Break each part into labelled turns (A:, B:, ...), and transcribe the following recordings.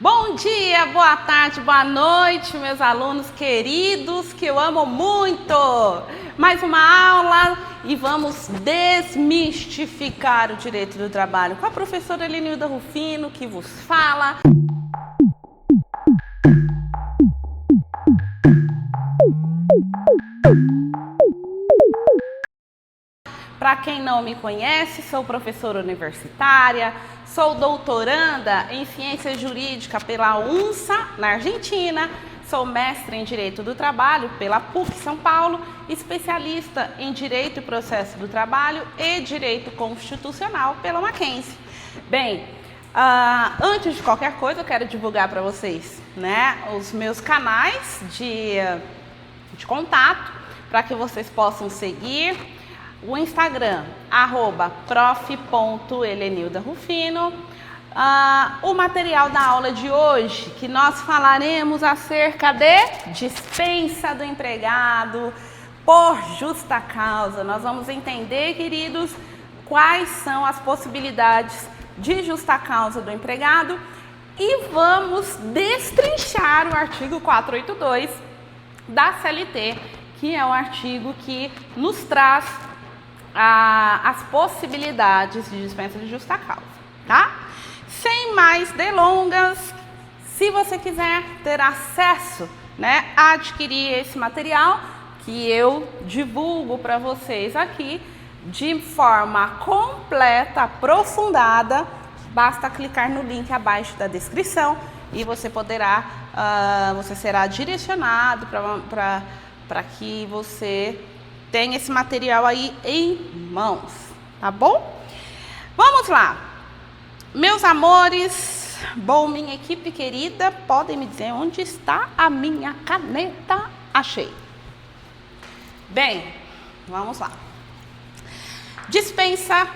A: Bom dia, boa tarde, boa noite, meus alunos queridos que eu amo muito. Mais uma aula e vamos desmistificar o direito do trabalho com a professora Elenilda Rufino, que vos fala. Para quem não me conhece, sou professora universitária, sou doutoranda em Ciência Jurídica pela UNSA, na Argentina, sou mestre em Direito do Trabalho pela PUC São Paulo, especialista em Direito e Processo do Trabalho e Direito Constitucional pela Mackenzie. Bem, antes de qualquer coisa, eu quero divulgar para vocês, os meus canais de contato, para que vocês possam seguir. O Instagram, @prof.elenildarufino. O material da aula de hoje, que nós falaremos acerca de dispensa do empregado por justa causa. Nós vamos entender, queridos, quais são as possibilidades de justa causa do empregado e vamos destrinchar o artigo 482 da CLT, que é o artigo que nos traz as possibilidades de dispensa de justa causa, tá? Sem mais delongas, se você quiser ter acesso, a adquirir esse material que eu divulgo para vocês aqui de forma completa, aprofundada, basta clicar no link abaixo da descrição e você você será direcionado para que você tem esse material aí em mãos, tá bom? Vamos lá, meus amores. Bom, minha equipe querida, podem me dizer onde está a minha caneta? Achei. Bem, vamos lá. Dispensa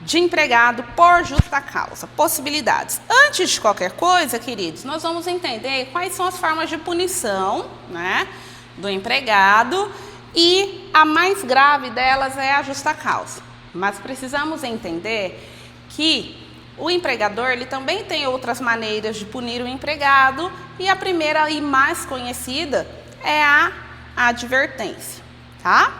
A: de empregado por justa causa, possibilidades. Antes de qualquer coisa, queridos, nós vamos entender quais são as formas de punição, do empregado. E a mais grave delas é a justa causa. Mas precisamos entender que o empregador ele também tem outras maneiras de punir o empregado e a primeira e mais conhecida é a advertência, tá?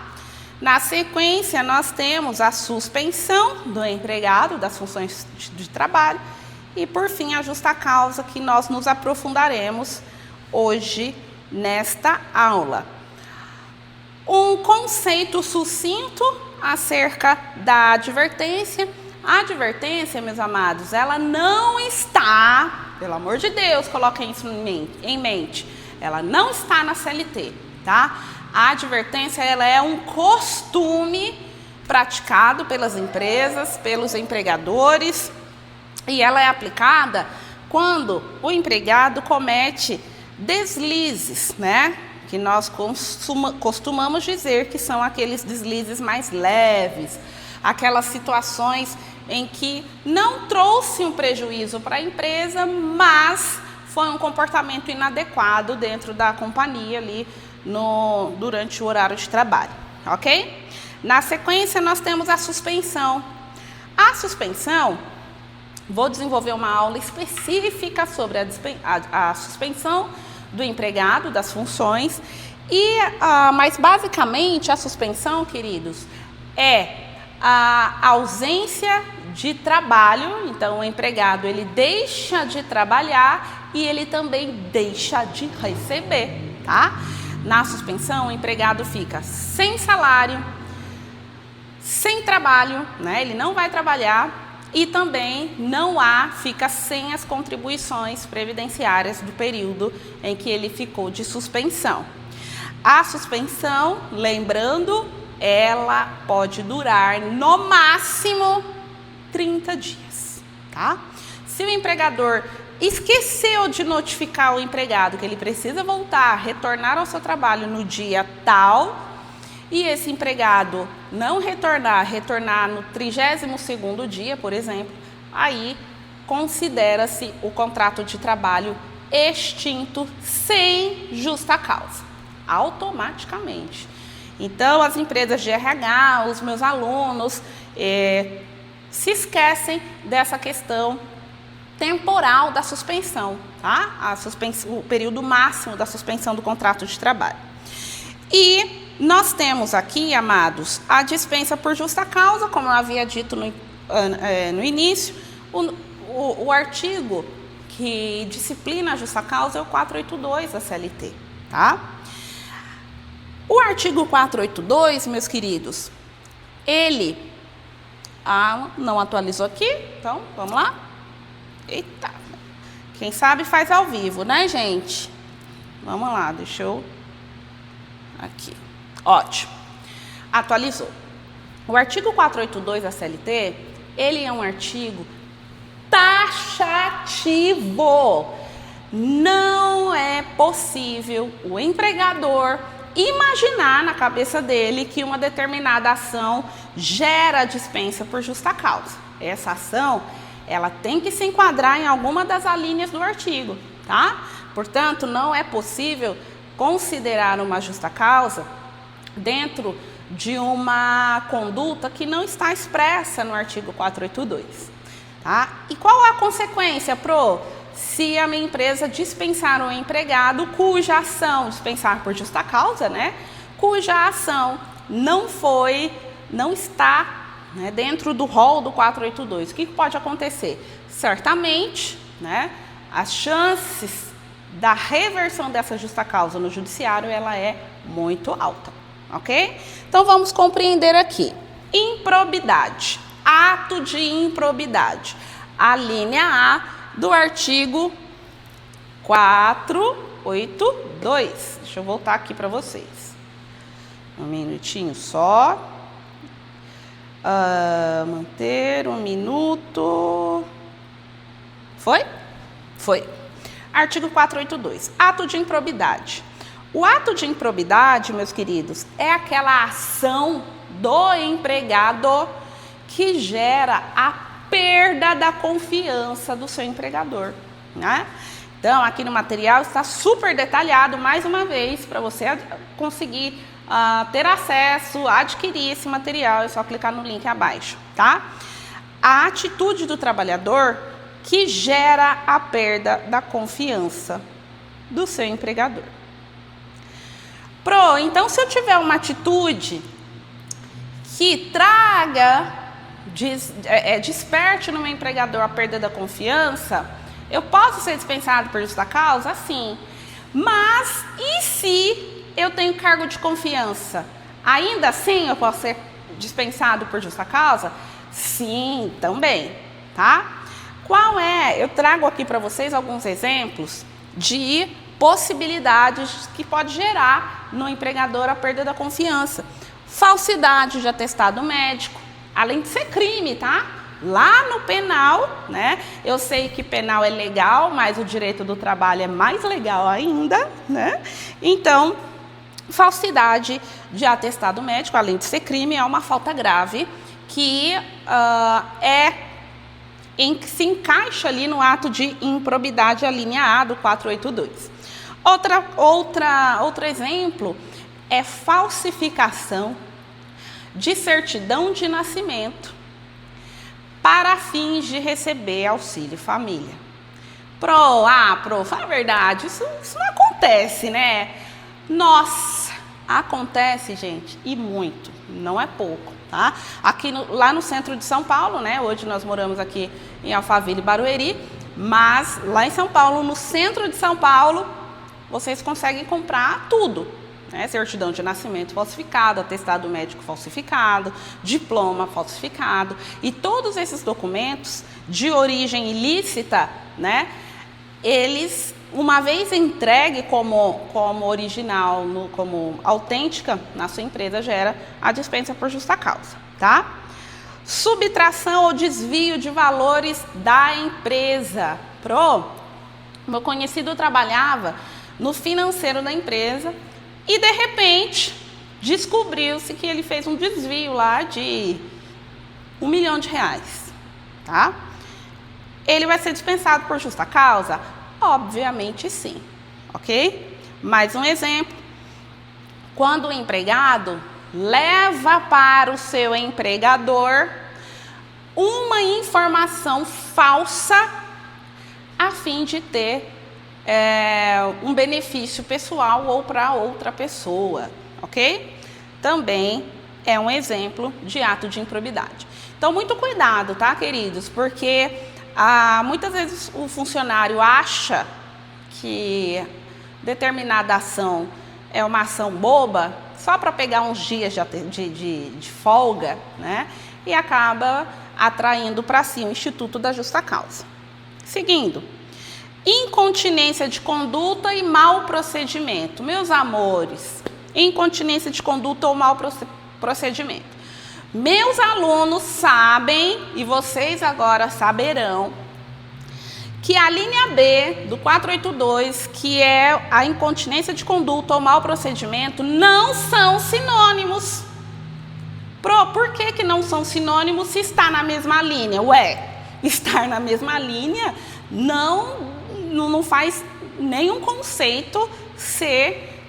A: Na sequência, nós temos a suspensão do empregado das funções de trabalho e, por fim, a justa causa, que nós nos aprofundaremos hoje nesta aula. Um conceito sucinto acerca da advertência. A advertência, meus amados, ela não está, pelo amor de Deus, coloquem isso em mente, ela não está na CLT, tá? A advertência, ela é um costume praticado pelas empresas, pelos empregadores, e ela é aplicada quando o empregado comete deslizes, que nós costumamos dizer que são aqueles deslizes mais leves, aquelas situações em que não trouxe um prejuízo para a empresa, mas foi um comportamento inadequado dentro da companhia ali durante o horário de trabalho, ok? Na sequência, nós temos a suspensão. A suspensão, vou desenvolver uma aula específica sobre a suspensão do empregado, das funções, mas basicamente a suspensão, queridos, é a ausência de trabalho. Então o empregado ele deixa de trabalhar e ele também deixa de receber, tá? Na suspensão o empregado fica sem salário, sem trabalho, ele não vai trabalhar. E também fica sem as contribuições previdenciárias do período em que ele ficou de suspensão. A suspensão, lembrando, ela pode durar no máximo 30 dias, tá? Se o empregador esqueceu de notificar o empregado que ele precisa retornar ao seu trabalho no dia tal, e esse empregado não retornar no 32º dia, por exemplo, aí considera-se o contrato de trabalho extinto sem justa causa, automaticamente. Então, as empresas de RH, os meus alunos, se esquecem dessa questão temporal da suspensão, tá? O período máximo da suspensão do contrato de trabalho. E nós temos aqui, amados, a dispensa por justa causa, como eu havia dito no início, o artigo que disciplina a justa causa é o 482 da CLT, tá? O artigo 482, meus queridos, ele não atualizou aqui, então vamos lá. Eita, quem sabe faz ao vivo, né, gente? Vamos lá, deixa eu... Aqui, ótimo. Atualizou. O artigo 482 da CLT, ele é um artigo taxativo. Não é possível o empregador imaginar na cabeça dele que uma determinada ação gera dispensa por justa causa. Essa ação, ela tem que se enquadrar em alguma das alíneas do artigo, tá? Portanto, não é possível considerar uma justa causa dentro de uma conduta que não está expressa no artigo 482, tá? E qual é a consequência, se a minha empresa dispensar um empregado cuja ação, dispensar por justa causa, né? Cuja ação não está, né, dentro do rol do 482. O que pode acontecer? Certamente, né, as chances da reversão dessa justa causa no judiciário, ela é muito alta, ok? Então, vamos compreender aqui. Improbidade, ato de improbidade. A linha A do artigo 482. Deixa eu voltar aqui para vocês. Um minutinho só. Manter um minuto. Foi? Foi. Artigo 482. Ato de improbidade. O ato de improbidade, meus queridos, é aquela ação do empregado que gera a perda da confiança do seu empregador, né? Então, aqui no material está super detalhado, mais uma vez, para você conseguir ter acesso, adquirir esse material, é só clicar no link abaixo, tá? A atitude do trabalhador que gera a perda da confiança do seu empregador. Então, se eu tiver uma atitude que desperte no meu empregador a perda da confiança, eu posso ser dispensado por justa causa? Sim. Mas, e se eu tenho cargo de confiança? Ainda assim eu posso ser dispensado por justa causa? Sim, também, tá? Eu trago aqui para vocês alguns exemplos de possibilidades que pode gerar no empregador a perda da confiança. Falsidade de atestado médico, além de ser crime, tá? Lá no penal, né? Eu sei que penal é legal, mas o direito do trabalho é mais legal ainda, né? Então, falsidade de atestado médico, além de ser crime, é uma falta grave que se encaixa ali no ato de improbidade, a linha A do 482. Outro exemplo é falsificação de certidão de nascimento para fins de receber auxílio família. Fala a verdade, isso não acontece, né? Nossa, acontece, gente, e muito, não é pouco, tá? Lá no centro de São Paulo, né? Hoje nós moramos aqui em Alphaville e Barueri, mas lá em São Paulo, no centro de São Paulo, vocês conseguem comprar tudo, né? Certidão de nascimento falsificado, atestado médico falsificado, diploma falsificado, e todos esses documentos de origem ilícita, né? Eles, uma vez entregue como original, como autêntica na sua empresa, gera a dispensa por justa causa, tá? Subtração ou desvio de valores da empresa. Meu conhecido trabalhava no financeiro da empresa e, de repente, descobriu-se que ele fez um desvio lá de R$1 milhão, tá? Ele vai ser dispensado por justa causa? Obviamente sim, ok? Mais um exemplo. Quando o empregado leva para o seu empregador uma informação falsa a fim de ter um benefício pessoal ou para outra pessoa, ok? Também é um exemplo de ato de improbidade. Então, muito cuidado, tá, queridos? Porque muitas vezes o funcionário acha que determinada ação é uma ação boba, só para pegar uns dias de folga, né? E acaba atraindo para si o Instituto da Justa Causa. Seguindo, incontinência de conduta e mau procedimento. Meus amores, incontinência de conduta ou mau procedimento. Meus alunos sabem, e vocês agora saberão, que a linha B do 482, que é a incontinência de conduta ou mau procedimento, não são sinônimos. Por que não são sinônimos se está na mesma linha? Estar na mesma linha não faz nenhum conceito ser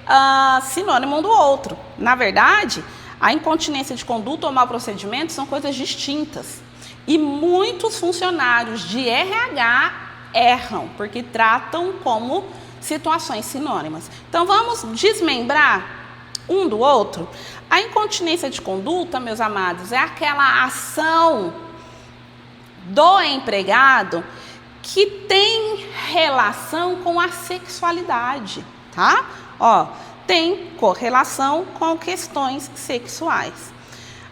A: sinônimo um do outro. Na verdade, a incontinência de conduta ou mau procedimento são coisas distintas. E muitos funcionários de RH erram, porque tratam como situações sinônimas. Então, vamos desmembrar um do outro. A incontinência de conduta, meus amados, é aquela ação do empregado que tem relação com a sexualidade, tá? Tem correlação com questões sexuais.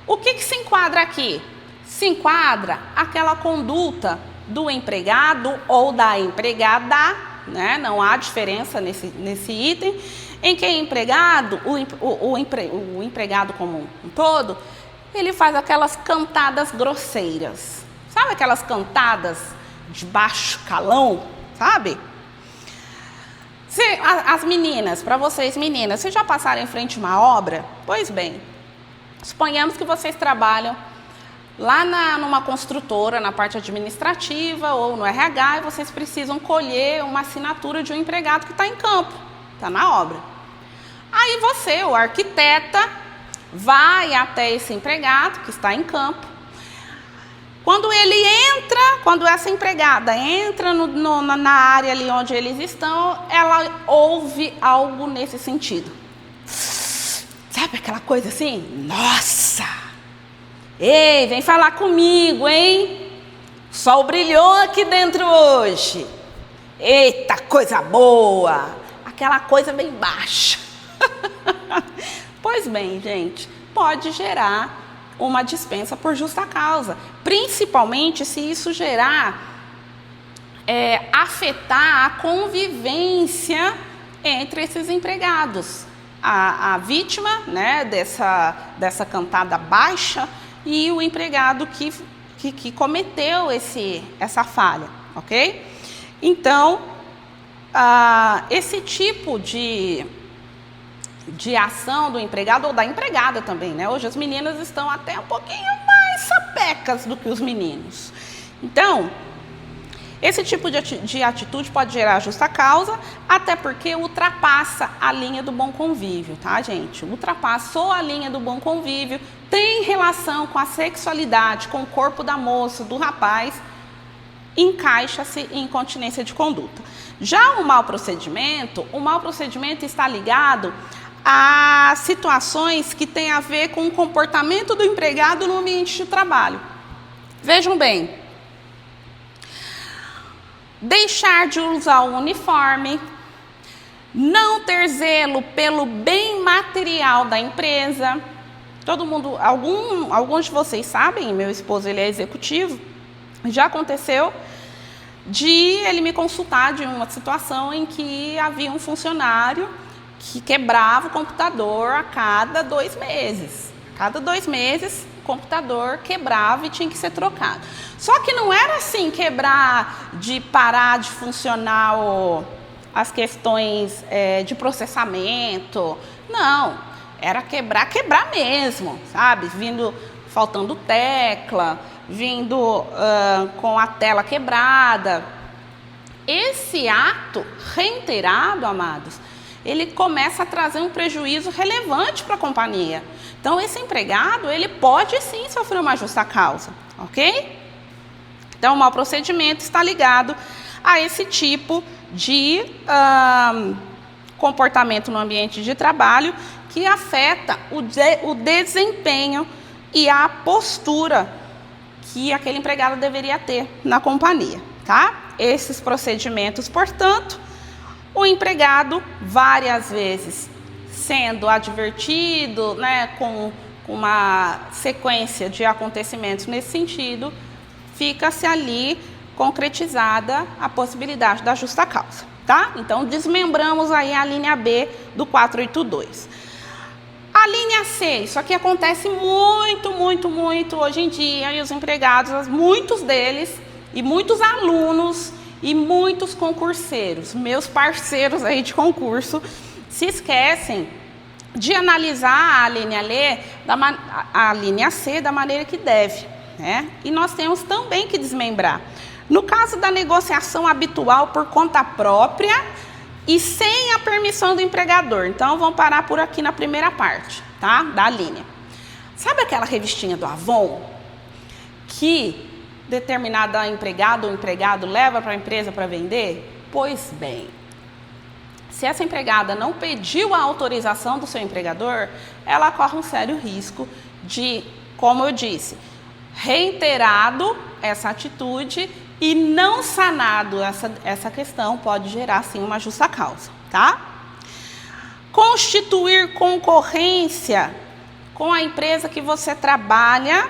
A: O que se enquadra aqui? Se enquadra aquela conduta do empregado ou da empregada, né? Não há diferença nesse item, em que o empregado como um todo, ele faz aquelas cantadas grosseiras. Sabe aquelas cantadas de baixo calão, sabe? As meninas, para vocês meninas, vocês já passaram em frente a uma obra? Pois bem, suponhamos que vocês trabalham lá numa construtora, na parte administrativa ou no RH, e vocês precisam colher uma assinatura de um empregado que está em campo, está na obra. Aí você, o arquiteta, vai até esse empregado que está em campo. Quando essa empregada entra na área ali onde eles estão, ela ouve algo nesse sentido. Sabe aquela coisa assim? Nossa! Ei, vem falar comigo, hein? O sol brilhou aqui dentro hoje. Eita, coisa boa! Aquela coisa bem baixa. Pois bem, gente, pode gerar uma dispensa por justa causa, principalmente se isso afetar a convivência entre esses empregados. A vítima, né, dessa cantada baixa e o empregado que cometeu essa falha, ok? Então, esse tipo de ação do empregado ou da empregada também, né? Hoje as meninas estão até um pouquinho mais sapecas do que os meninos. Então, esse tipo de atitude pode gerar justa causa, até porque ultrapassa a linha do bom convívio, tá, gente? Ultrapassou a linha do bom convívio, tem relação com a sexualidade, com o corpo da moça, do rapaz, encaixa-se em incontinência de conduta. Já o mau procedimento está ligado a situações que têm a ver com o comportamento do empregado no ambiente de trabalho. Vejam bem, deixar de usar o uniforme, não ter zelo pelo bem material da empresa. Todo mundo, alguns de vocês sabem, meu esposo ele é executivo, já aconteceu de ele me consultar de uma situação em que havia um funcionário que quebrava o computador a cada 2 meses. Cada 2 meses o computador quebrava e tinha que ser trocado. Só que não era assim quebrar de parar de funcionar as questões de processamento. Não, era quebrar mesmo, sabe? Faltando tecla, com a tela quebrada. Esse ato reiterado, amados, ele começa a trazer um prejuízo relevante para a companhia. Então, esse empregado, ele pode sim sofrer uma justa causa, ok? Então, o mau procedimento está ligado a esse tipo de comportamento no ambiente de trabalho que afeta o desempenho e a postura que aquele empregado deveria ter na companhia, tá? Esses procedimentos, portanto, o empregado várias vezes sendo advertido, né, com uma sequência de acontecimentos nesse sentido, fica-se ali concretizada a possibilidade da justa causa, tá? Então, desmembramos aí a linha B do 482. A linha C, isso aqui acontece muito hoje em dia, e os empregados, muitos deles, e muitos alunos, e muitos concurseiros, meus parceiros aí de concurso, se esquecem de analisar a linha C da maneira que deve, né? E nós temos também que desmembrar. No caso da negociação habitual por conta própria e sem a permissão do empregador. Então, vamos parar por aqui na primeira parte, tá? Da linha. Sabe aquela revistinha do Avon que determinada empregada ou empregado leva para a empresa para vender? Pois bem, se essa empregada não pediu a autorização do seu empregador, ela corre um sério risco de, como eu disse, reiterado essa atitude e não sanado essa questão, pode gerar, sim, uma justa causa, tá? Constituir concorrência com a empresa que você trabalha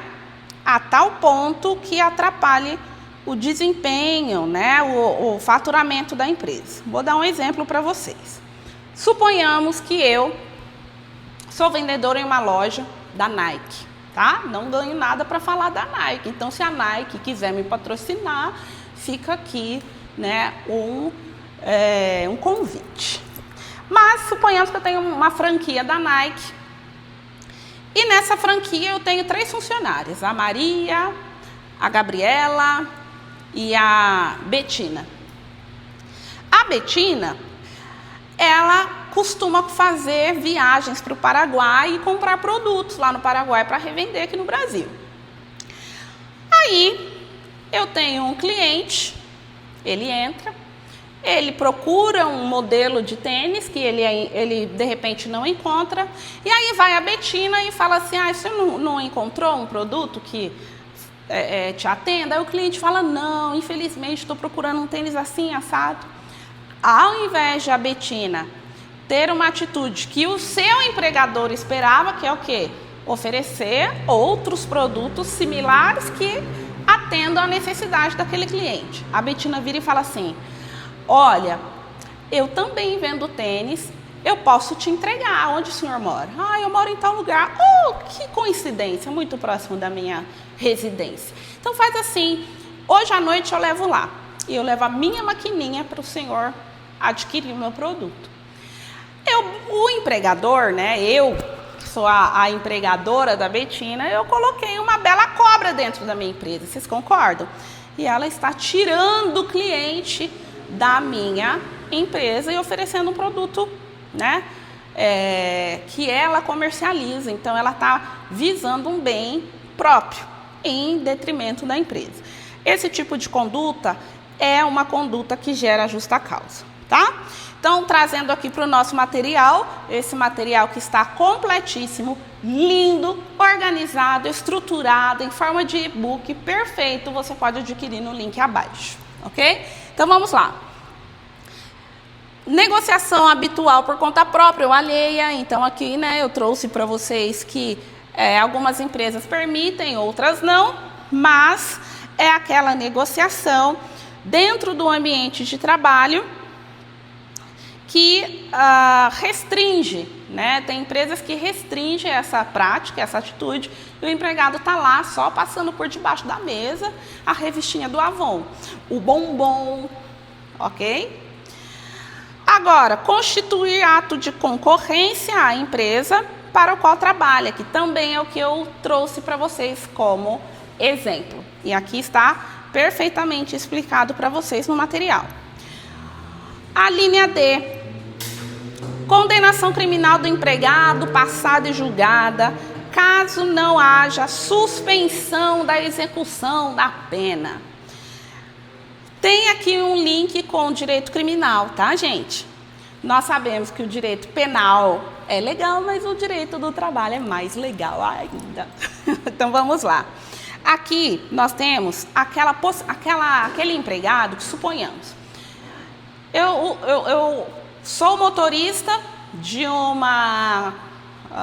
A: a tal ponto que atrapalhe o desempenho, né, o faturamento da empresa. Vou dar um exemplo para vocês. Suponhamos que eu sou vendedora em uma loja da Nike, tá? Não ganho nada para falar da Nike. Então, se a Nike quiser me patrocinar, fica aqui, né, um convite. Mas suponhamos que eu tenho uma franquia da Nike e nessa franquia eu tenho 3 funcionárias, a Maria, a Gabriela e a Betina. A Betina, ela costuma fazer viagens para o Paraguai e comprar produtos lá no Paraguai para revender aqui no Brasil. Aí, eu tenho um cliente, ele entra, ele procura um modelo de tênis que ele de repente não encontra, e aí vai a Betina e fala assim, você não encontrou um produto que te atenda? Aí o cliente fala, não, infelizmente estou procurando um tênis assim, assado. Ao invés de a Betina ter uma atitude que o seu empregador esperava, que é o quê? Oferecer outros produtos similares que atendam à necessidade daquele cliente. A Betina vira e fala assim, olha, eu também vendo tênis, eu posso te entregar. Onde o senhor mora? Eu moro em tal lugar. Que coincidência, muito próximo da minha residência. Então faz assim, hoje à noite eu levo lá. E eu levo a minha maquininha para o senhor adquirir o meu produto. O empregador, né, eu que sou a empregadora da Betina, eu coloquei uma bela cobra dentro da minha empresa, vocês concordam? E ela está tirando o cliente da minha empresa e oferecendo um produto, né, que ela comercializa. Então, ela está visando um bem próprio em detrimento da empresa. Esse tipo de conduta é uma conduta que gera justa causa, tá? Então, trazendo aqui para o nosso material, esse material que está completíssimo, lindo, organizado, estruturado, em forma de e-book, perfeito, você pode adquirir no link abaixo, ok? Então, vamos lá. Negociação habitual por conta própria ou alheia. Então, aqui, né, eu trouxe para vocês que algumas empresas permitem, outras não, mas é aquela negociação dentro do ambiente de trabalho que restringe, né? Tem empresas que restringem essa prática, essa atitude, e o empregado está lá só passando por debaixo da mesa a revistinha do Avon, o bombom, ok? Agora, constituir ato de concorrência à empresa para o qual trabalha, que também é o que eu trouxe para vocês como exemplo. E aqui está perfeitamente explicado para vocês no material. A linha D. Condenação criminal do empregado passada e julgada, caso não haja suspensão da execução da pena. Tem aqui um link com o direito criminal, tá, gente? Nós sabemos que o direito penal é legal, mas o direito do trabalho é mais legal ainda. Então, vamos lá. Aqui, nós temos aquele empregado que, suponhamos, eu sou motorista de uma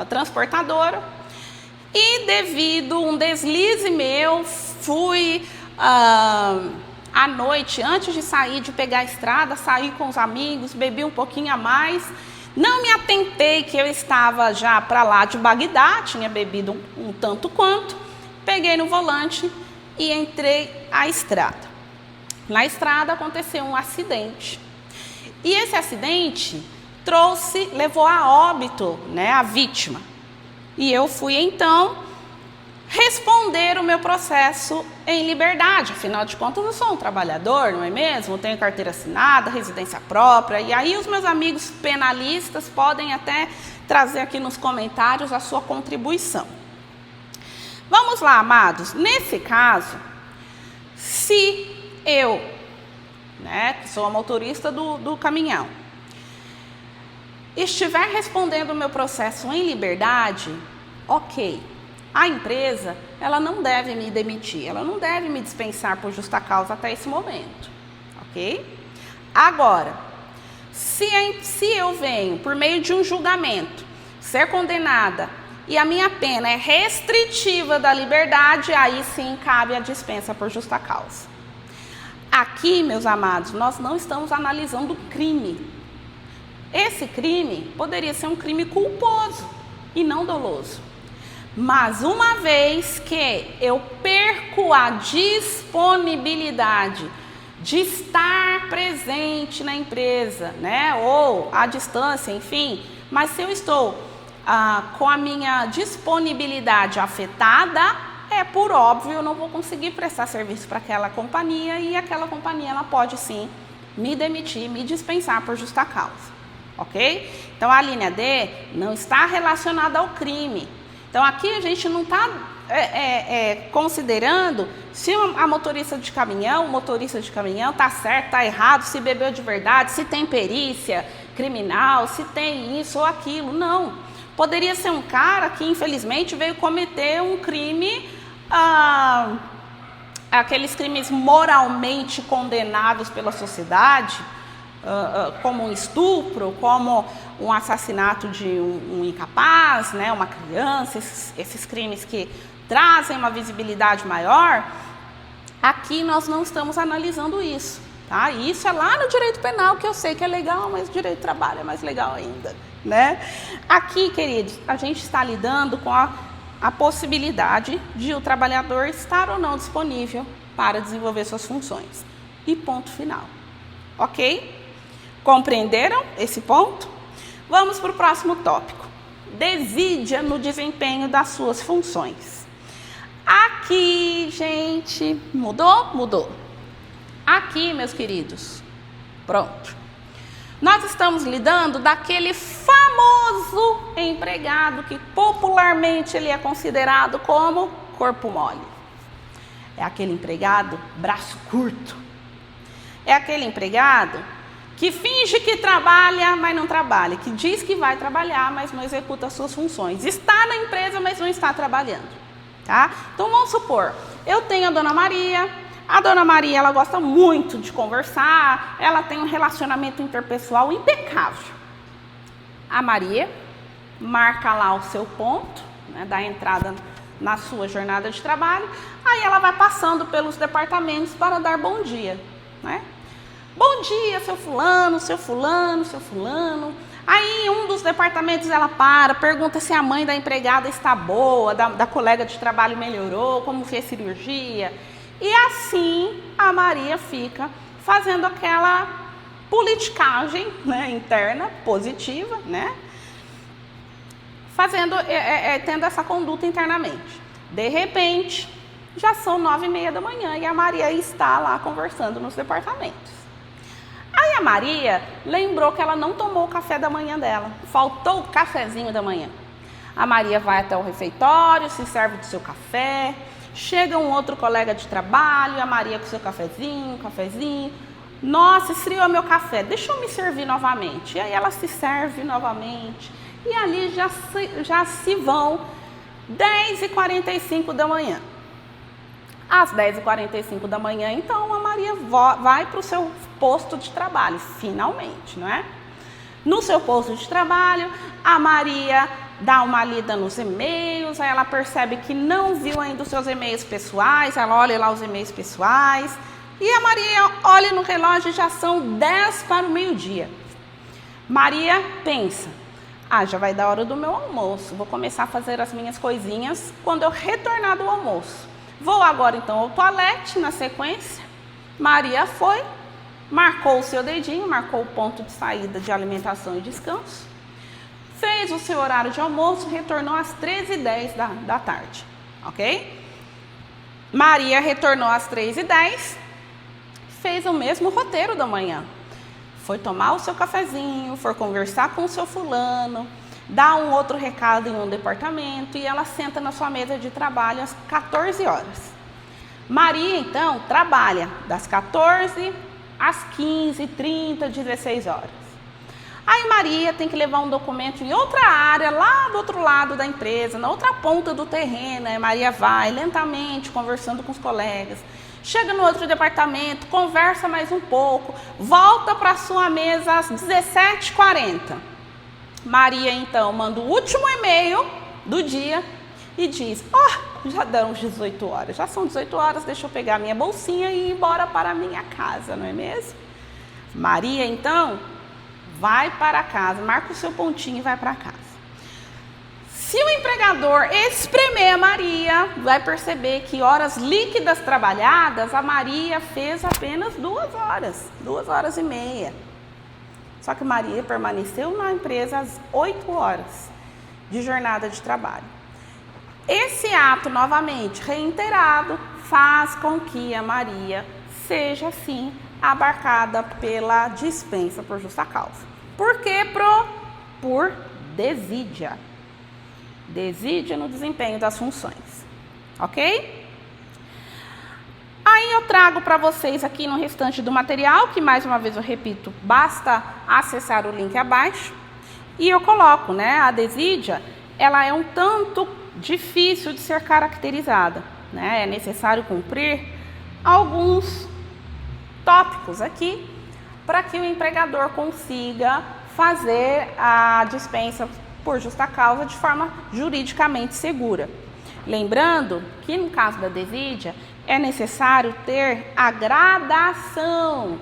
A: transportadora e, devido a um deslize meu, fui à noite, antes de sair, de pegar a estrada, saí com os amigos, bebi um pouquinho a mais, não me atentei que eu estava já para lá de Bagdá, tinha bebido um tanto quanto, peguei no volante e entrei à estrada. Na estrada aconteceu um acidente. E esse acidente levou a óbito, né, a vítima. E eu fui, então, responder o meu processo em liberdade. Afinal de contas, eu sou um trabalhador, não é mesmo? Tenho carteira assinada, residência própria. E aí os meus amigos penalistas podem até trazer aqui nos comentários a sua contribuição. Vamos lá, amados. Nesse caso, se eu, né, que sou a motorista do caminhão, estiver respondendo o meu processo em liberdade, ok. A empresa, ela não deve me demitir, ela não deve me dispensar por justa causa até esse momento, ok? Agora, se eu venho, por meio de um julgamento, ser condenada e a minha pena é restritiva da liberdade, aí sim cabe a dispensa por justa causa. Aqui, meus amados, nós não estamos analisando o crime. Esse crime poderia ser um crime culposo e não doloso. Mas uma vez que eu perco a disponibilidade de estar presente na empresa, né, ou à distância, enfim, mas se eu estou com a minha disponibilidade afetada, por óbvio, eu não vou conseguir prestar serviço para aquela companhia e aquela companhia ela pode sim me demitir, me dispensar por justa causa, ok? Então a linha D não está relacionada ao crime. Então aqui a gente não está considerando se a motorista de caminhão, o motorista de caminhão está certo, está errado, se bebeu de verdade, se tem perícia criminal, se tem isso ou aquilo. Não. Poderia ser um cara que infelizmente veio cometer um crime, aqueles crimes moralmente condenáveis pela sociedade, como um estupro, como um assassinato de um incapaz, né, uma criança, esses crimes que trazem uma visibilidade maior. Aqui nós não estamos analisando isso, tá? E isso é lá no direito penal, que eu sei que é legal, mas o direito do trabalho é mais legal ainda, né? Aqui, queridos, a gente está lidando com a possibilidade de o trabalhador estar ou não disponível para desenvolver suas funções. E ponto final. Ok? Compreenderam esse ponto? Vamos para o próximo tópico. Desídia no desempenho das suas funções. Aqui, gente, mudou? Mudou. Aqui, meus queridos, pronto. Nós estamos lidando daquele famoso empregado que popularmente ele é considerado como corpo mole. É aquele empregado braço curto. É aquele empregado que finge que trabalha, mas não trabalha, que diz que vai trabalhar, mas não executa as suas funções. Está na empresa, mas não está trabalhando, tá? Então, vamos supor, eu tenho a Dona Maria. A Dona Maria, ela gosta muito de conversar, ela tem um relacionamento interpessoal impecável. A Maria marca lá o seu ponto, né, da entrada na sua jornada de trabalho, aí ela vai passando pelos departamentos para dar bom dia, né? Bom dia, seu fulano, seu fulano, seu fulano. Aí, em um dos departamentos, ela pergunta se a mãe da empregada está boa, da colega de trabalho melhorou, como fez cirurgia. E assim, a Maria fica fazendo aquela politicagem, né, interna, positiva, né? Tendo essa conduta internamente. De repente, já são 9h30 da manhã e a Maria está lá conversando nos departamentos. Aí a Maria lembrou que ela não tomou o café da manhã dela. Faltou o cafezinho da manhã. A Maria vai até o refeitório, se serve do seu café, Chega um outro colega de trabalho, a Maria com seu cafezinho. Nossa, esfriou meu café, deixa eu me servir novamente. E aí ela se serve novamente. E ali já se vão 10h45 da manhã. Às 10h45 da manhã, então, a Maria vai para o seu posto de trabalho, finalmente, não é? No seu posto de trabalho, a Maria dá uma lida nos e-mails, aí ela percebe que não viu ainda os seus e-mails pessoais, ela olha lá os e-mails pessoais, e a Maria olha no relógio e já são 10 para o meio-dia. Maria pensa, já vai dar hora do meu almoço, vou começar a fazer as minhas coisinhas quando eu retornar do almoço. Vou agora então ao toalete, na sequência. Maria foi, marcou o seu dedinho, marcou o ponto de saída de alimentação e descanso, fez o seu horário de almoço, retornou às 13h10 da tarde, ok? Maria retornou às 13h10, fez o mesmo roteiro da manhã. Foi tomar o seu cafezinho, foi conversar com o seu fulano, dá um outro recado em um departamento e ela senta na sua mesa de trabalho às 14 horas. Maria, então, trabalha das 14 às 15h30, 16 horas. Aí Maria tem que levar um documento em outra área, lá do outro lado da empresa, na outra ponta do terreno. Aí Maria vai lentamente, conversando com os colegas. Chega no outro departamento, conversa mais um pouco, volta para sua mesa às 17h40. Maria, então, manda o último e-mail do dia e diz, já dão 18 horas, já são 18 horas, deixa eu pegar minha bolsinha e ir embora para a minha casa, não é mesmo? Maria, então, vai para casa, marca o seu pontinho e vai para casa. Se o empregador espremer a Maria, vai perceber que horas líquidas trabalhadas, a Maria fez apenas 2 horas, 2h30. Só que Maria permaneceu na empresa às 8 horas de jornada de trabalho. Esse ato, novamente, reiterado, faz com que a Maria seja, assim, abarcada pela dispensa por justa causa. Por quê? Por desídia. Desídia no desempenho das funções. Ok? Aí eu trago para vocês aqui no restante do material, que mais uma vez eu repito, basta acessar o link abaixo, e eu coloco, né, a desídia, ela é um tanto difícil de ser caracterizada, né? É necessário cumprir alguns tópicos aqui para que o empregador consiga fazer a dispensa por justa causa de forma juridicamente segura. Lembrando que no caso da desídia é necessário ter a gradação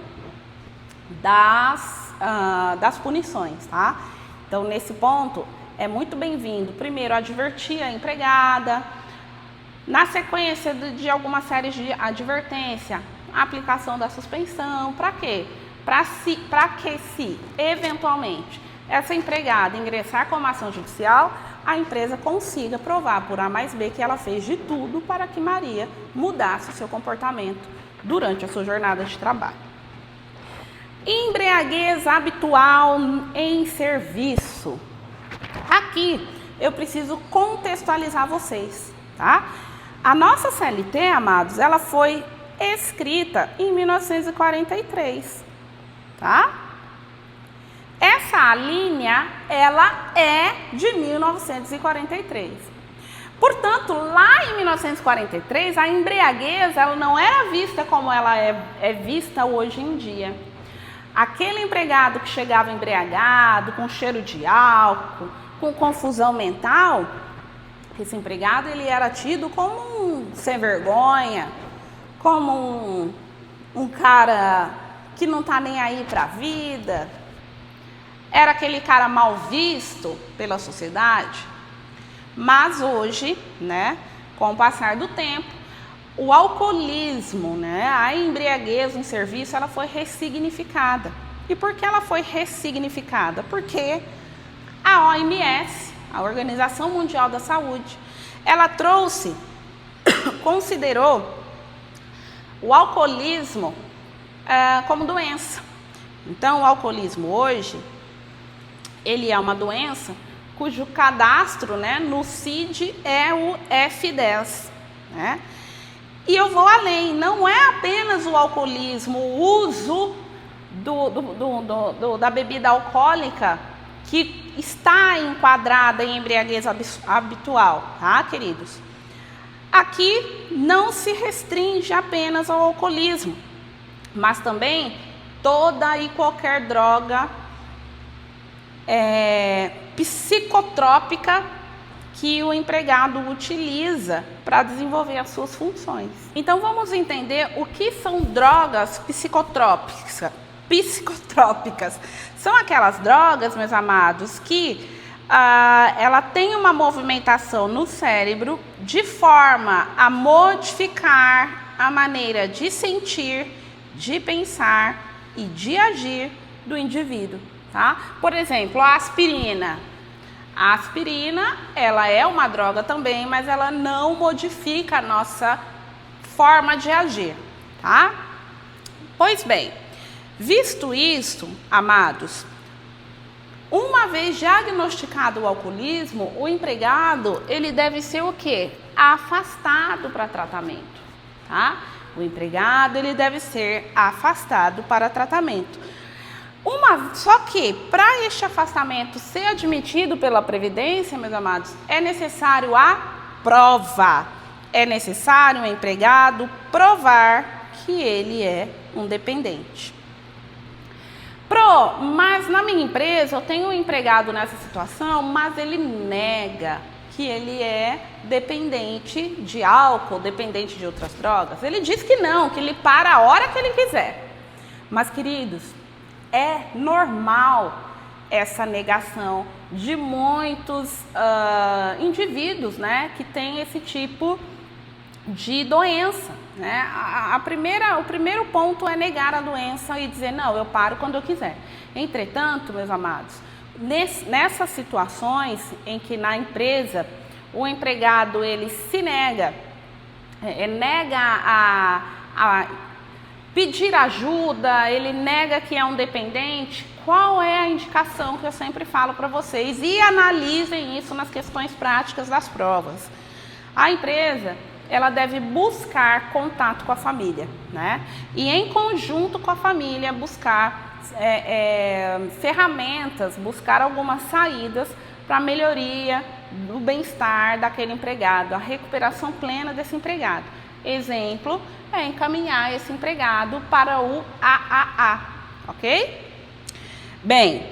A: das punições, tá? Então, nesse ponto, é muito bem-vindo, primeiro, advertir a empregada, na sequência de alguma série de advertência, a aplicação da suspensão, para quê? Para que se, eventualmente, essa empregada ingressar com uma ação judicial, a empresa consiga provar por A mais B que ela fez de tudo para que Maria mudasse o seu comportamento durante a sua jornada de trabalho. Embriaguez habitual em serviço. Aqui eu preciso contextualizar vocês, tá? A nossa CLT, amados, ela foi escrita em 1943, tá? Essa linha, ela é de 1943. Portanto, lá em 1943, a embriaguez, ela não era vista como ela é vista hoje em dia. Aquele empregado que chegava embriagado, com cheiro de álcool, com confusão mental, esse empregado ele era tido como um sem vergonha, como um cara que não está nem aí para a vida. Era aquele cara mal visto pela sociedade. Mas hoje, né, com o passar do tempo, o alcoolismo, né, a embriaguez em serviço, ela foi ressignificada. E por que ela foi ressignificada? Porque a OMS, a Organização Mundial da Saúde, ela considerou o alcoolismo como doença. Então, o alcoolismo hoje, ele é uma doença cujo cadastro, né, no CID é o F10, né? E eu vou além, não é apenas o alcoolismo, o uso da bebida alcoólica que está enquadrada em embriaguez habitual, tá, queridos? Aqui não se restringe apenas ao alcoolismo, mas também toda e qualquer droga psicotrópica que o empregado utiliza para desenvolver as suas funções. Então vamos entender o que são drogas psicotrópicas. São aquelas drogas, meus amados, que ela tem uma movimentação no cérebro de forma a modificar a maneira de sentir, de pensar e de agir do indivíduo, tá? Por exemplo, a aspirina. A aspirina, ela é uma droga também, mas ela não modifica a nossa forma de agir, tá? Pois bem, visto isto, amados, uma vez diagnosticado o alcoolismo, o empregado, ele deve ser o quê? Afastado para tratamento, tá? O empregado, ele deve ser afastado para tratamento. Só que, para este afastamento ser admitido pela Previdência, meus amados, é necessário a prova. É necessário o empregado provar que ele é um dependente. Mas na minha empresa eu tenho um empregado nessa situação, mas ele nega que ele é dependente de álcool, dependente de outras drogas. Ele diz que não, que ele para a hora que ele quiser. Mas, queridos, é normal essa negação de muitos indivíduos, né, que têm esse tipo de doença, né? O primeiro ponto é negar a doença e dizer, não, eu paro quando eu quiser. Entretanto, meus amados, nessas situações em que na empresa o empregado ele se nega a pedir ajuda, ele nega que é um dependente, qual é a indicação que eu sempre falo para vocês? E analisem isso nas questões práticas das provas. A empresa, ela deve buscar contato com a família, né? E em conjunto com a família, buscar ferramentas, buscar algumas saídas para a melhoria do bem-estar daquele empregado, a recuperação plena desse empregado. Exemplo, é encaminhar esse empregado para o AAA, ok? Bem,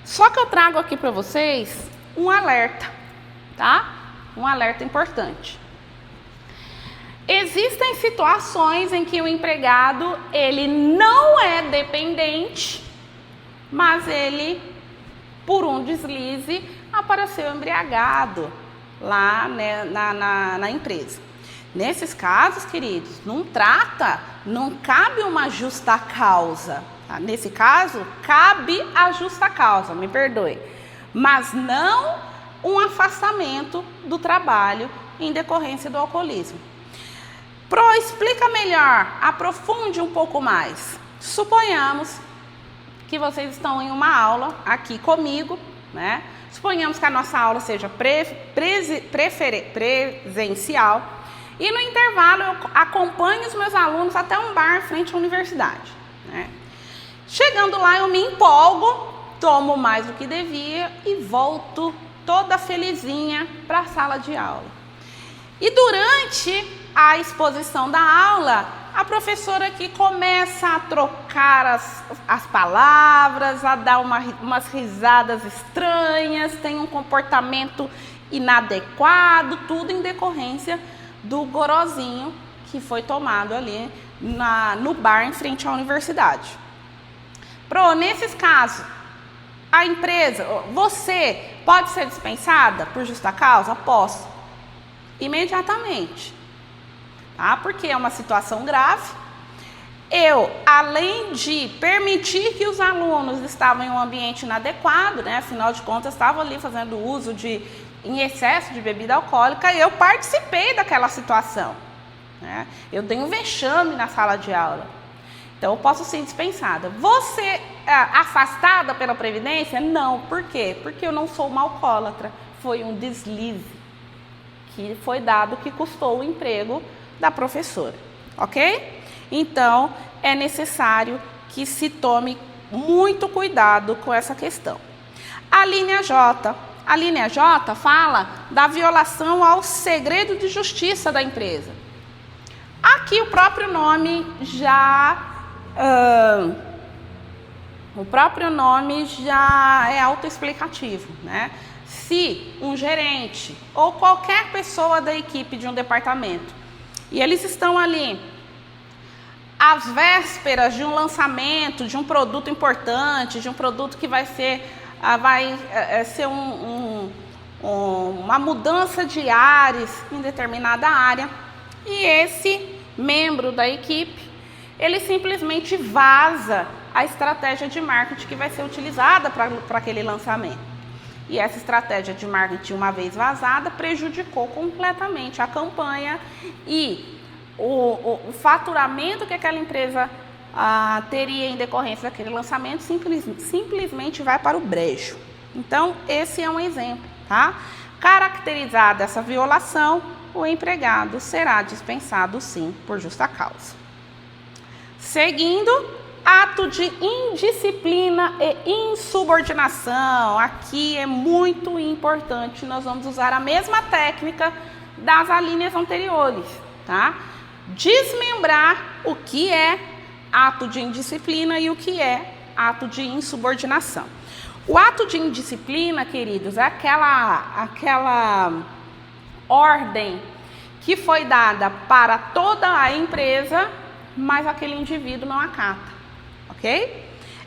A: só que eu trago aqui para vocês um alerta, tá? Um alerta importante. Existem situações em que o empregado, ele não é dependente, mas ele, por um deslize, apareceu embriagado lá, né, na empresa. Nesses casos, queridos, não cabe uma justa causa. Tá? Nesse caso, cabe a justa causa, me perdoe, mas não um afastamento do trabalho em decorrência do alcoolismo. Explica melhor, aprofunde um pouco mais. Suponhamos que vocês estão em uma aula aqui comigo, né? Suponhamos que a nossa aula seja presencial e no intervalo eu acompanho os meus alunos até um bar frente à universidade, né? Chegando lá eu me empolgo, tomo mais do que devia e volto toda felizinha para a sala de aula. E durante a exposição da aula, a professora aqui começa a trocar as palavras, a dar umas risadas estranhas, tem um comportamento inadequado, tudo em decorrência do gorozinho que foi tomado ali no bar em frente à universidade. Nesses casos, a empresa, você pode ser dispensada por justa causa? Posso. Imediatamente. Tá? Porque é uma situação grave. Eu, além de permitir que os alunos estavam em um ambiente inadequado, né? Afinal de contas, estavam ali fazendo uso em excesso de bebida alcoólica, eu participei daquela situação, né? Eu dei um vexame na sala de aula. Então, eu posso ser dispensada. Você afastada pela Previdência? Não. Por quê? Porque eu não sou uma alcoólatra. Foi um deslize que foi dado que custou o emprego da professora, ok? Então, é necessário que se tome muito cuidado com essa questão. A linha J. A linha J fala da violação ao segredo de justiça da empresa. Aqui o próprio nome já é autoexplicativo, né? Se um gerente ou qualquer pessoa da equipe de um departamento e eles estão ali às vésperas de um lançamento, de um produto importante, de um produto que vai ser uma mudança de ares em determinada área, e esse membro da equipe, ele simplesmente vaza a estratégia de marketing que vai ser utilizada para aquele lançamento. E essa estratégia de marketing, uma vez vazada, prejudicou completamente a campanha e o faturamento que aquela empresa teria em decorrência daquele lançamento simplesmente vai para o brejo. Então, esse é um exemplo, tá? Caracterizada essa violação, o empregado será dispensado, sim, por justa causa. Seguindo, ato de indisciplina e insubordinação. Aqui é muito importante, nós vamos usar a mesma técnica das alíneas anteriores, tá? Desmembrar o que é ato de indisciplina e o que é ato de insubordinação. O ato de indisciplina, queridos, é aquela ordem que foi dada para toda a empresa, mas aquele indivíduo não acata, ok?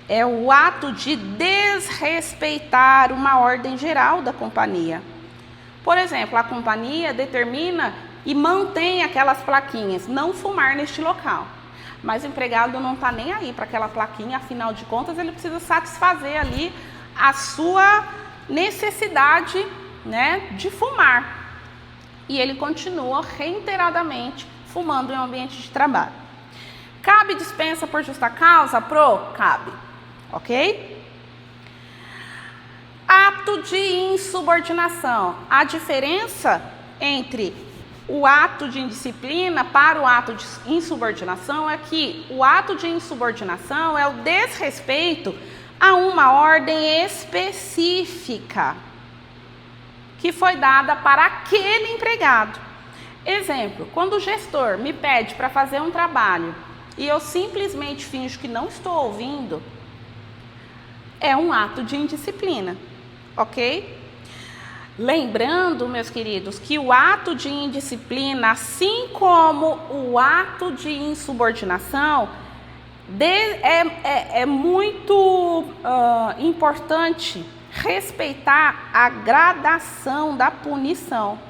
A: É o ato de desrespeitar uma ordem geral da companhia. Por exemplo, a companhia determina e mantém aquelas plaquinhas, não fumar neste local. Mas o empregado não está nem aí para aquela plaquinha, afinal de contas, ele precisa satisfazer ali a sua necessidade, né, de fumar. E ele continua reiteradamente fumando em um ambiente de trabalho. Cabe dispensa por justa causa? Cabe, ok? Ato de insubordinação. A diferença entre o ato de indisciplina para o ato de insubordinação é que o ato de insubordinação é o desrespeito a uma ordem específica que foi dada para aquele empregado. Exemplo, quando o gestor me pede para fazer um trabalho e eu simplesmente finjo que não estou ouvindo, é um ato de indisciplina, ok? Lembrando, meus queridos, que o ato de indisciplina, assim como o ato de insubordinação, é muito importante respeitar a gradação da punição.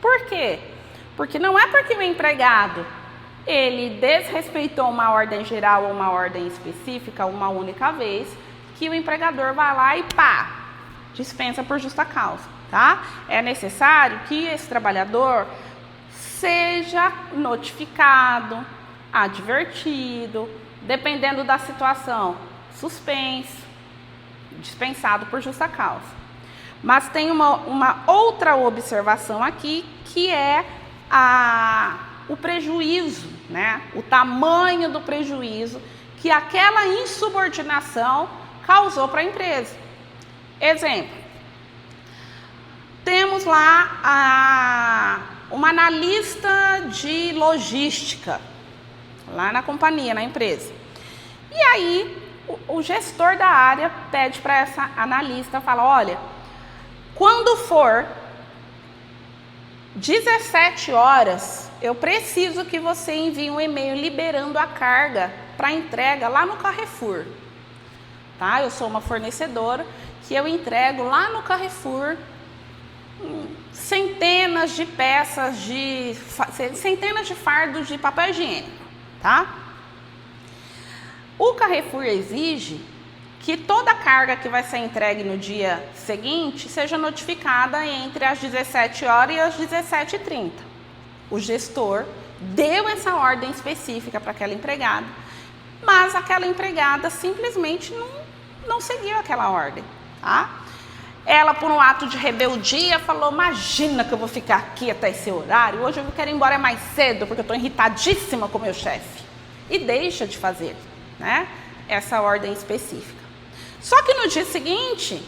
A: Por quê? Porque não é porque o empregado ele desrespeitou uma ordem geral ou uma ordem específica uma única vez que o empregador vai lá e dispensa por justa causa, tá? É necessário que esse trabalhador seja notificado, advertido, dependendo da situação, suspenso, dispensado por justa causa. Mas tem uma outra observação aqui, que é o prejuízo, né? O tamanho do prejuízo que aquela insubordinação causou para a empresa. Exemplo, temos lá uma analista de logística, lá na companhia, na empresa. E aí, o gestor da área pede para essa analista, fala, olha, quando for 17 horas, eu preciso que você envie um e-mail liberando a carga para entrega lá no Carrefour. Tá? Eu sou uma fornecedora que eu entrego lá no Carrefour centenas de peças, centenas de fardos de papel higiênico. Tá? O Carrefour exige que toda a carga que vai ser entregue no dia seguinte seja notificada entre as 17 horas e as 17h30. O gestor deu essa ordem específica para aquela empregada, mas aquela empregada simplesmente não seguiu aquela ordem. Tá? ela, por um ato de rebeldia, falou: imagina que eu vou ficar aqui até esse horário, hoje eu quero ir embora mais cedo, porque eu estou irritadíssima com o meu chefe. E deixa de fazer, né, essa ordem específica. Só que no dia seguinte,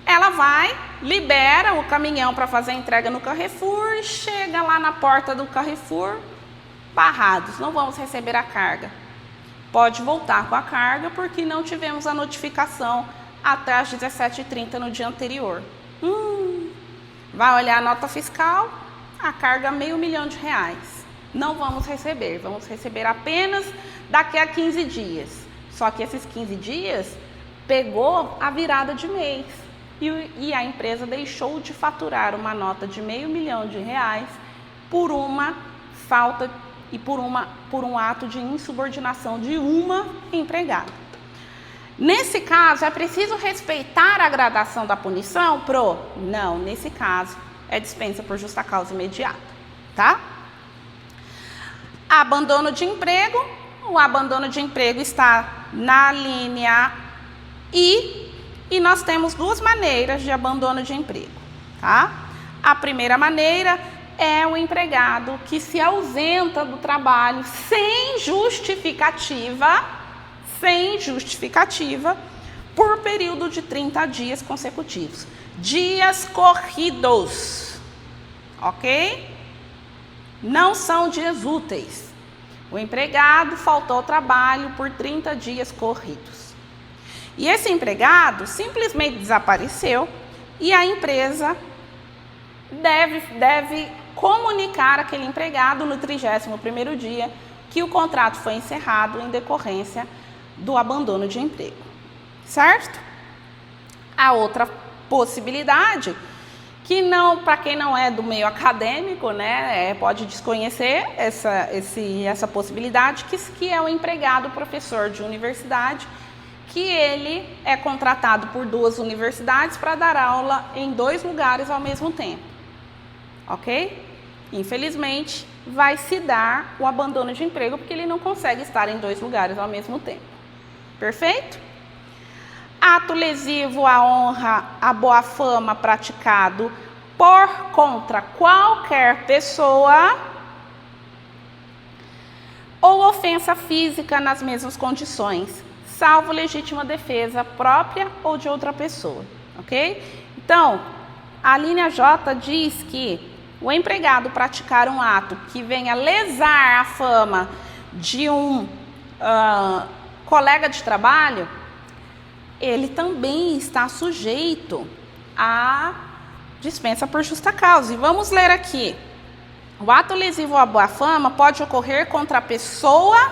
A: ela vai, libera o caminhão para fazer a entrega no Carrefour, chega lá na porta do Carrefour, barrados, não vamos receber a carga. Pode voltar com a carga, porque não tivemos a notificação até às 17h30 no dia anterior. Vai olhar a nota fiscal, a carga R$500 mil. Não vamos receber apenas daqui a 15 dias. Só que esses 15 dias pegou a virada de mês e a empresa deixou de faturar uma nota de R$500 mil por uma falta e por um ato de insubordinação de uma empregada. Nesse caso, é preciso respeitar a gradação da punição, Pro? Não, nesse caso, é dispensa por justa causa imediata, tá? Abandono de emprego. O abandono de emprego está na linha I, e nós temos duas maneiras de abandono de emprego, tá? A primeira maneira é o empregado que se ausenta do trabalho sem justificativa, por período de 30 dias consecutivos. Dias corridos, ok? Não são dias úteis. O empregado faltou ao trabalho por 30 dias corridos. E esse empregado simplesmente desapareceu e a empresa deve comunicar aquele empregado no 31º dia que o contrato foi encerrado em decorrência do abandono de emprego, certo? A outra possibilidade, que não, para quem não é do meio acadêmico, né, pode desconhecer essa possibilidade, que é o empregado professor de universidade, que ele é contratado por 2 universidades para dar aula em 2 lugares ao mesmo tempo, ok? Infelizmente, vai se dar o abandono de emprego, porque ele não consegue estar em 2 lugares ao mesmo tempo. Perfeito? Ato lesivo à honra, à boa fama praticado contra qualquer pessoa ou ofensa física nas mesmas condições, salvo legítima defesa própria ou de outra pessoa, ok? Então, a linha J diz que o empregado praticar um ato que venha lesar a fama de um colega de trabalho, ele também está sujeito à dispensa por justa causa. E vamos ler aqui. O ato lesivo à boa fama pode ocorrer contra a pessoa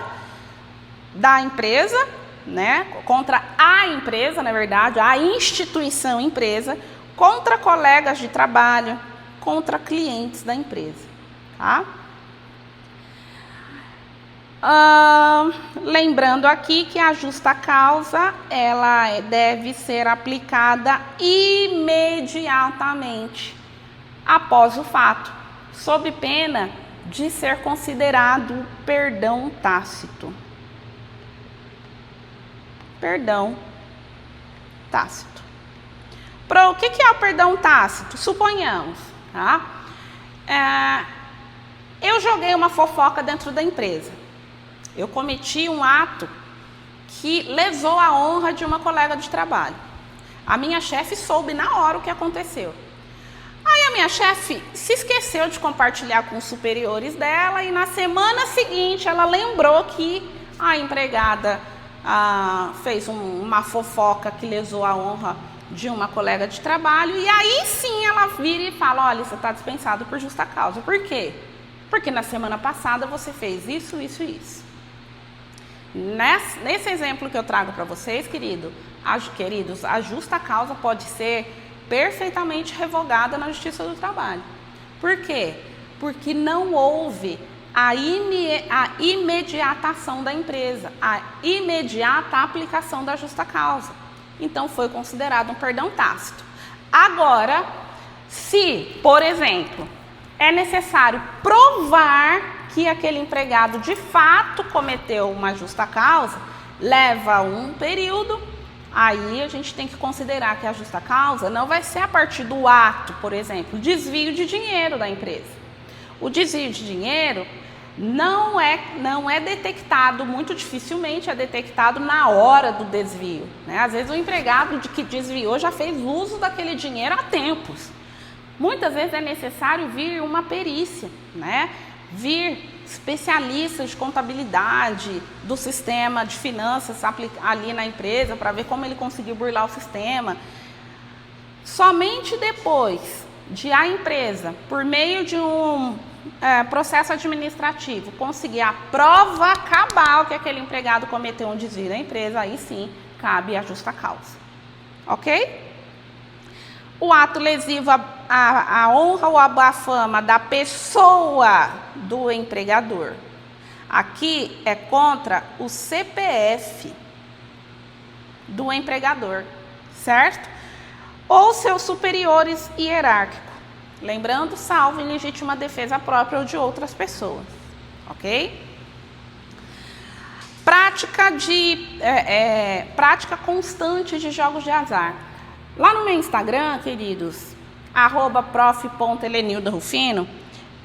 A: da empresa, né? Contra a empresa, na verdade, a instituição empresa, contra colegas de trabalho, contra clientes da empresa, tá? Lembrando aqui que a justa causa, ela deve ser aplicada imediatamente após o fato, sob pena de ser considerado perdão tácito. Perdão tácito. O que é o perdão tácito? Suponhamos, tá? Eu joguei uma fofoca dentro da empresa. Eu cometi um ato que lesou a honra de uma colega de trabalho. A minha chefe soube na hora o que aconteceu. Aí a minha chefe se esqueceu de compartilhar com os superiores dela e na semana seguinte ela lembrou que a empregada fez uma fofoca que lesou a honra de uma colega de trabalho, e aí sim ela vira e fala: olha, você está dispensado por justa causa. Por quê? Porque na semana passada você fez isso, isso e isso. Nesse exemplo que eu trago para vocês, queridos, a justa causa pode ser perfeitamente revogada na Justiça do Trabalho. Por quê? Porque não houve a imediatação da empresa, a imediata aplicação da justa causa. Então, foi considerado um perdão tácito. Agora, se, por exemplo, é necessário provar que aquele empregado de fato cometeu uma justa causa, leva um período aí a gente tem que considerar que a justa causa não vai ser a partir do ato, por exemplo, desvio de dinheiro da empresa. O desvio de dinheiro não é detectado, muito dificilmente é detectado na hora do desvio, né? Às vezes o empregado que desviou já fez uso daquele dinheiro há tempos. Muitas vezes é necessário vir uma perícia, né? Vir especialistas de contabilidade do sistema de finanças ali na empresa para ver como ele conseguiu burlar o sistema. Somente depois de a empresa, por meio de um processo administrativo, conseguir a prova cabal que aquele empregado cometeu um desvio da empresa, aí sim cabe a justa causa. Ok? O ato lesivo à honra ou à fama da pessoa do empregador. Aqui é contra o CPF do empregador, certo? Ou seus superiores hierárquicos. Lembrando, salvo em legítima defesa própria ou de outras pessoas. Ok? Prática constante de jogos de azar. Lá no meu Instagram, queridos, @prof.helenilda_rufino,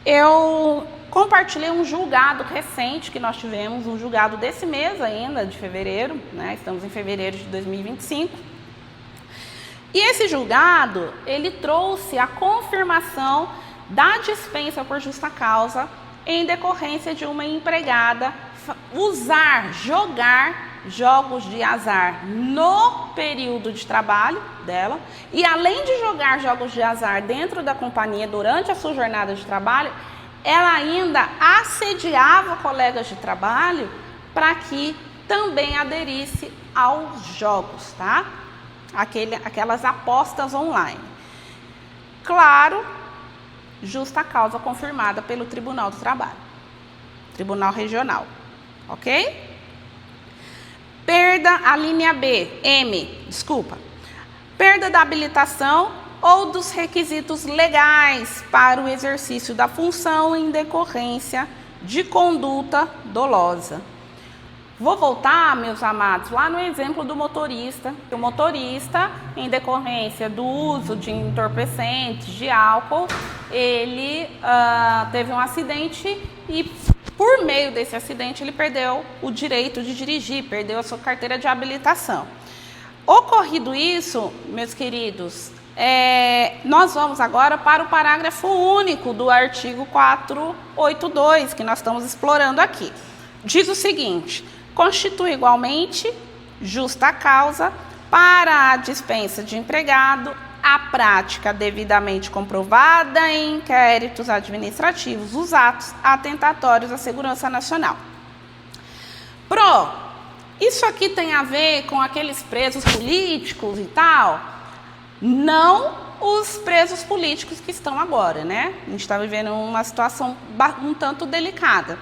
A: eu compartilhei um julgado recente que nós tivemos, um julgado desse mês ainda, de fevereiro, né? Estamos em fevereiro de 2025. E esse julgado, ele trouxe a confirmação da dispensa por justa causa em decorrência de uma empregada jogar jogos de azar no período de trabalho dela, e além de jogar jogos de azar dentro da companhia durante a sua jornada de trabalho, ela ainda assediava colegas de trabalho para que também aderisse aos jogos, tá? Aquelas apostas online. Claro, justa causa confirmada pelo Tribunal do Trabalho, Tribunal Regional, ok? Perda, a linha perda da habilitação ou dos requisitos legais para o exercício da função em decorrência de conduta dolosa. Vou voltar, meus amados, lá no exemplo do motorista. O motorista, em decorrência do uso de entorpecentes, de álcool, ele teve um acidente e, por meio desse acidente, ele perdeu o direito de dirigir, perdeu a sua carteira de habilitação. Ocorrido isso, meus queridos, nós vamos agora para o parágrafo único do artigo 482, que nós estamos explorando aqui. Diz o seguinte: constitui igualmente justa causa para a dispensa de empregado a prática devidamente comprovada em inquéritos administrativos, os atos atentatórios à segurança nacional. Isso aqui tem a ver com aqueles presos políticos e tal? Não os presos políticos que estão agora, né? A gente está vivendo uma situação um tanto delicada.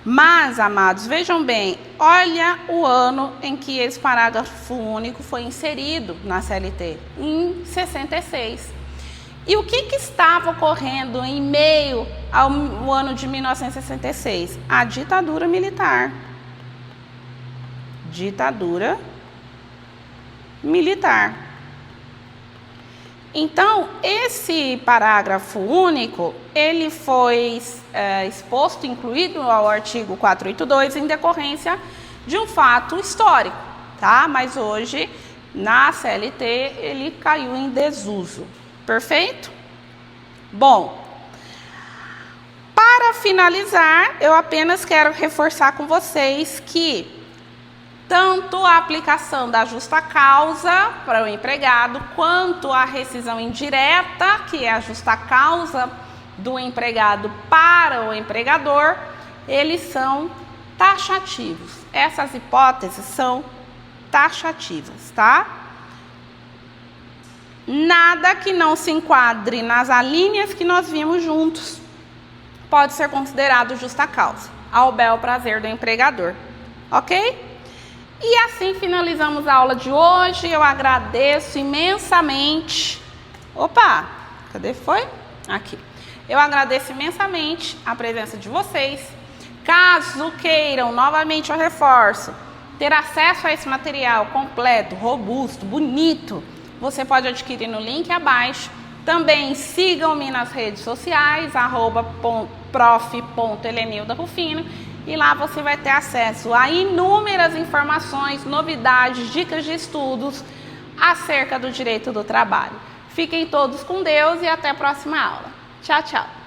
A: Mas, amados, vejam bem, olha o ano em que esse parágrafo único foi inserido na CLT, em 66. E o que estava ocorrendo em meio ao ano de 1966? A ditadura militar. Ditadura militar. Então, esse parágrafo único, ele foi exposto, incluído ao artigo 482, em decorrência de um fato histórico, tá? Mas hoje, na CLT, ele caiu em desuso. Perfeito? Bom, para finalizar, eu apenas quero reforçar com vocês que tanto a aplicação da justa causa para o empregado, quanto a rescisão indireta, que é a justa causa do empregado para o empregador, eles são taxativos. Essas hipóteses são taxativas, tá? Nada que não se enquadre nas alíneas que nós vimos juntos pode ser considerado justa causa, ao bel prazer do empregador, ok? E assim finalizamos a aula de hoje. Eu agradeço imensamente. Opa, cadê foi? Aqui. Eu agradeço imensamente a presença de vocês. Caso queiram, novamente eu reforço, ter acesso a esse material completo, robusto, bonito, você pode adquirir no link abaixo. Também sigam-me nas redes sociais, @prof.helenilda_rufino, e lá você vai ter acesso a inúmeras informações, novidades, dicas de estudos acerca do direito do trabalho. Fiquem todos com Deus e até a próxima aula. Tchau, tchau!